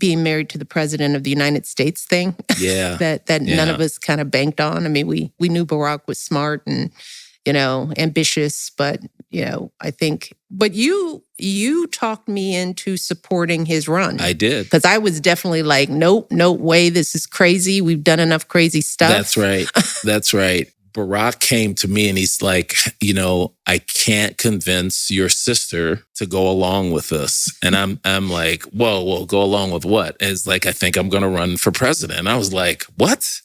being married to the president of the United States thing. Yeah. that none of us kind of banked on. I mean, we knew Barack was smart and, ambitious, but, I think, but you talked me into supporting his run. I did. Because I was definitely like, nope, no way, this is crazy. We've done enough crazy stuff. That's right. That's right. Barack came to me and he's like, I can't convince your sister to go along with this. And I'm like, whoa, go along with what? And it's like, I think I'm going to run for president. And I was like, what?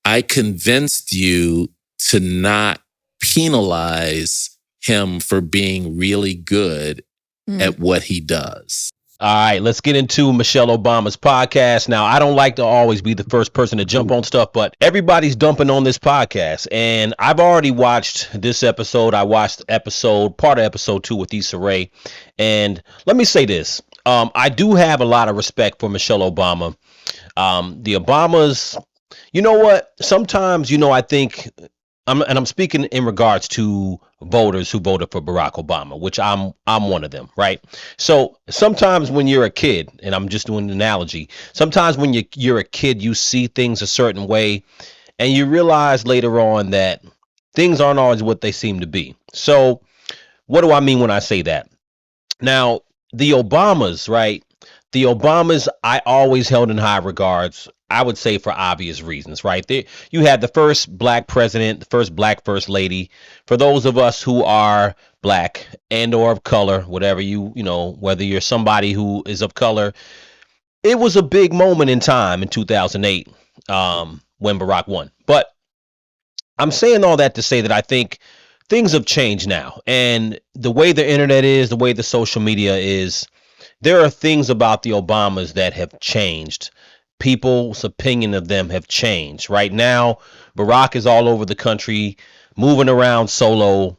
I convinced you to not penalize him for being really good at what he does. All right, let's get into Michelle Obama's podcast. Now, I don't like to always be the first person to jump on stuff, but everybody's dumping on this podcast. And I've already watched this episode. I watched part of episode 2 with Issa Rae. And let me say this. I do have a lot of respect for Michelle Obama. The Obamas, you know what? Sometimes, I think, I'm speaking in regards to voters who voted for Barack Obama, which I'm one of them, right? So sometimes when you're a kid, and I'm just doing an analogy, sometimes when you're a kid, you see things a certain way, and you realize later on that things aren't always what they seem to be. So what do I mean when I say that? Now, the Obamas, right? The Obamas, I always held in high regards, I would say for obvious reasons, right? You had the first black president, the first black first lady. For those of us who are black and or of color, whatever whether you're somebody who is of color, it was a big moment in time in 2008 when Barack won. But I'm saying all that to say that I think things have changed now. And the way the internet is, the way the social media is, there are things about the Obamas that have changed. People's opinion of them have changed. Right now, Barack is all over the country, moving around solo.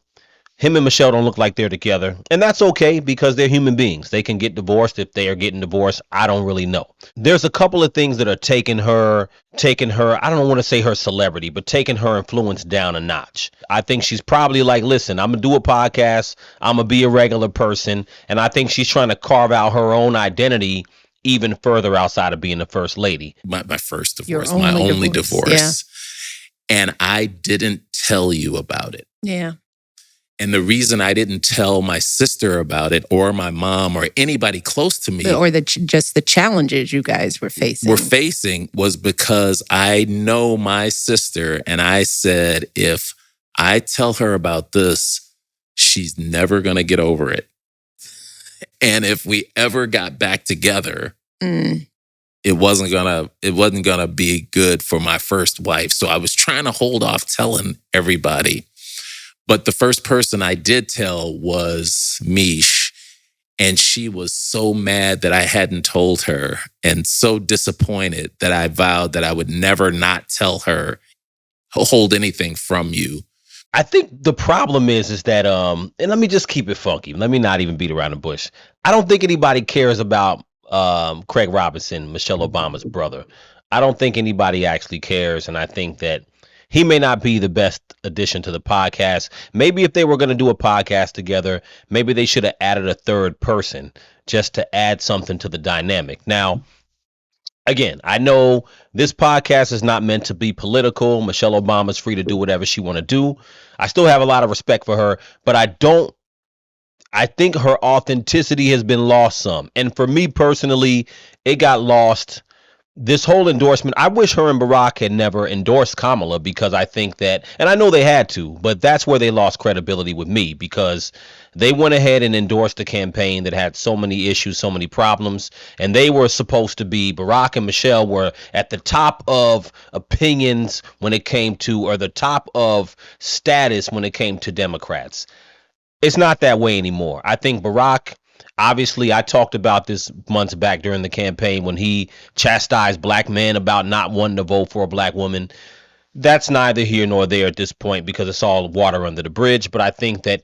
Him and Michelle don't look like they're together. And that's okay because they're human beings. They can get divorced if they are getting divorced. I don't really know. There's a couple of things that are taking her, I don't want to say her celebrity, but taking her influence down a notch. I think she's probably like, listen, I'm going to do a podcast. I'm going to be a regular person. And I think she's trying to carve out her own identity even further outside of being the first lady. My first divorce, my only divorce. Yeah. And I didn't tell you about it. Yeah. And the reason I didn't tell my sister about it or my mom or anybody close to me. Or just the challenges you guys were facing. Was because I know my sister. And I said, if I tell her about this, she's never going to get over it. And if we ever got back together, it wasn't gonna be good for my first wife. So I was trying to hold off telling everybody. But the first person I did tell was Mish. And she was so mad that I hadn't told her and so disappointed that I vowed that I would never not tell her, hold anything from you. I think the problem is that, and let me just keep it funky. Let me not even beat around the bush. I don't think anybody cares about Craig Robinson, Michelle Obama's brother. I don't think anybody actually cares. And I think that he may not be the best addition to the podcast. Maybe if they were going to do a podcast together, maybe they should have added a third person just to add something to the dynamic. Now, again, I know this podcast is not meant to be political. Michelle Obama's free to do whatever she want to do. I still have a lot of respect for her, but I think her authenticity has been lost some. And for me personally, it got lost. This whole endorsement, I wish her and Barack had never endorsed Kamala because I think that, and I know they had to, but that's where they lost credibility with me because they went ahead and endorsed a campaign that had so many issues, so many problems, and they were supposed to be, Barack and Michelle were at the top of opinions when it came to, or the top of status when it came to Democrats. It's not that way anymore. I think Barack, obviously, I talked about this months back during the campaign when he chastised black men about not wanting to vote for a black woman. That's neither here nor there at this point because it's all water under the bridge. But I think that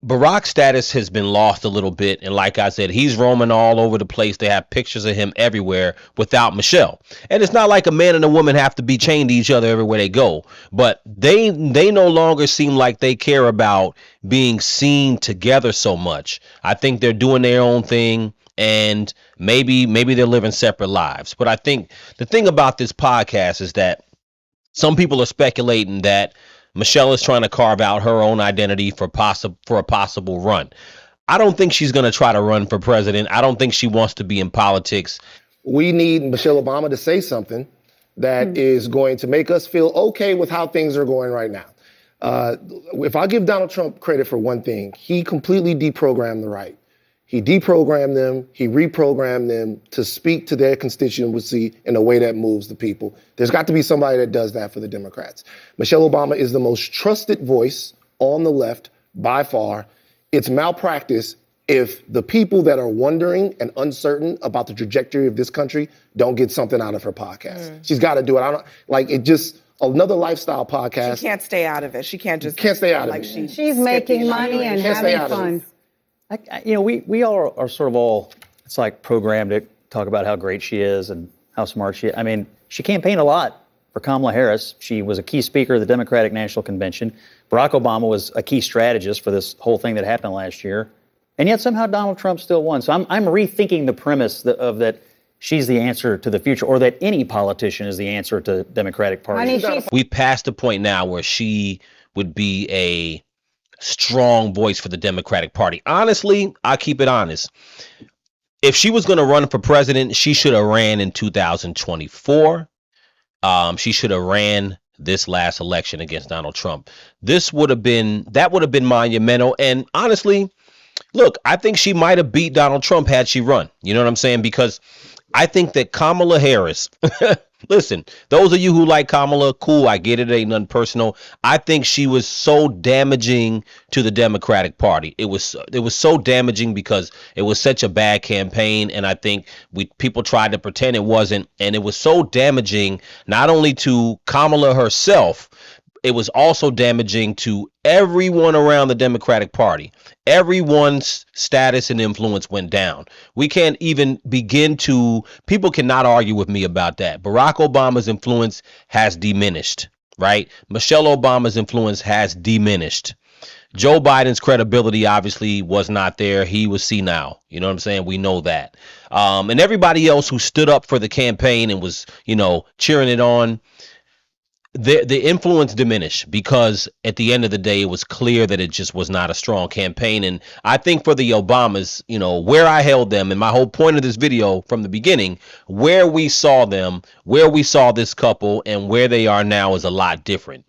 Barack's status has been lost a little bit. And like I said, he's roaming all over the place. They have pictures of him everywhere without Michelle. And it's not like a man and a woman have to be chained to each other everywhere they go. But they no longer seem like they care about being seen together so much. I think they're doing their own thing. and maybe they're living separate lives. But I think the thing about this podcast is that some people are speculating that Michelle is trying to carve out her own identity for a possible run. I don't think she's going to try to run for president. I don't think she wants to be in politics. We need Michelle Obama to say something that is going to make us feel okay with how things are going right now. If I give Donald Trump credit for one thing, he completely deprogrammed the right. He deprogrammed them, he reprogrammed them to speak to their constituency in a way that moves the people. There's got to be somebody that does that for the Democrats. Michelle Obama is the most trusted voice on the left by far. It's malpractice if the people that are wondering and uncertain about the trajectory of this country don't get something out of her podcast. She's got to do it. Another lifestyle podcast. She can't stay out of it. She can't stay out of it. She's making money and having fun. We all are sort of all, it's like programmed to talk about how great she is and how smart she is. I mean, she campaigned a lot for Kamala Harris. She was a key speaker of the Democratic National Convention. Barack Obama was a key strategist for this whole thing that happened last year. And yet somehow Donald Trump still won. So I'm rethinking the premise of that she's the answer to the future, or that any politician is the answer to the Democratic Party. We've passed the point now where she would be a strong voice for the Democratic Party. Honestly, I'll keep it honest. If she was going to run for president, she should have ran in 2024. She should have ran this last election against Donald Trump. That would have been monumental. And honestly, look, I think she might have beat Donald Trump had she run. You know what I'm saying? Because I think that Kamala Harris, listen, those of you who like Kamala, cool, I get it, ain't nothing personal. I think she was so damaging to the Democratic Party. It was so damaging because it was such a bad campaign, and I think people tried to pretend it wasn't, and it was so damaging not only to Kamala herself, it was also damaging to everyone around the Democratic Party. Everyone's status and influence went down. We can't even people cannot argue with me about that. Barack Obama's influence has diminished, right? Michelle Obama's influence has diminished. Joe Biden's credibility obviously was not there. He was senile. You know what I'm saying? We know that. And everybody else who stood up for the campaign and was, cheering it on, the influence diminished because at the end of the day, it was clear that it just was not a strong campaign. And I think for the Obamas, where I held them, and my whole point of this video from the beginning, where we saw them, where we saw this couple, and where they are now is a lot different.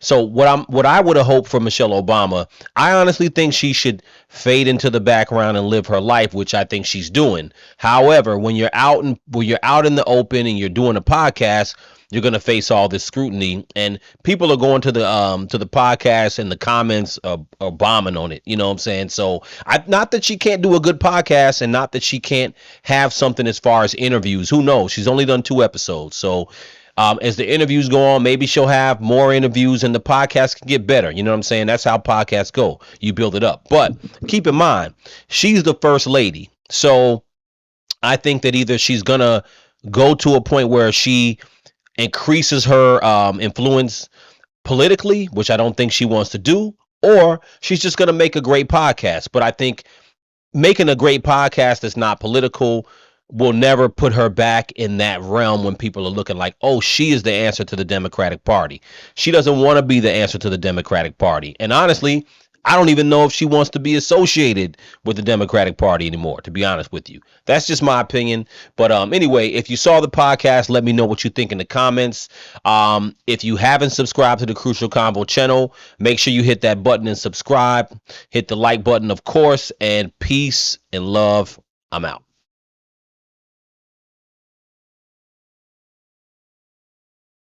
So what I would have hoped for Michelle Obama, I honestly think she should fade into the background and live her life, which I think she's doing. However, when you're out in the open and you're doing a podcast, you're going to face all this scrutiny, and people are going to the podcast and the comments are bombing on it. You know what I'm saying? So not that she can't do a good podcast, and not that she can't have something as far as interviews. Who knows? She's only done 2 episodes. So as the interviews go on, maybe she'll have more interviews and the podcast can get better. You know what I'm saying? That's how podcasts go. You build it up. But keep in mind, she's the first lady. So I think that either she's going to go to a point where she increases her influence politically, which I don't think she wants to do, or she's just going to make a great podcast. But I think making a great podcast that's not political will never put her back in that realm when people are looking like, oh, she is the answer to the Democratic Party. She doesn't want to be the answer to the Democratic Party. And honestly, I don't even know if she wants to be associated with the Democratic Party anymore, to be honest with you. That's just my opinion. But anyway, if you saw the podcast, let me know what you think in the comments. If you haven't subscribed to the Crucial Convo channel, make sure you hit that button and subscribe. Hit the like button, of course, and peace and love. I'm out.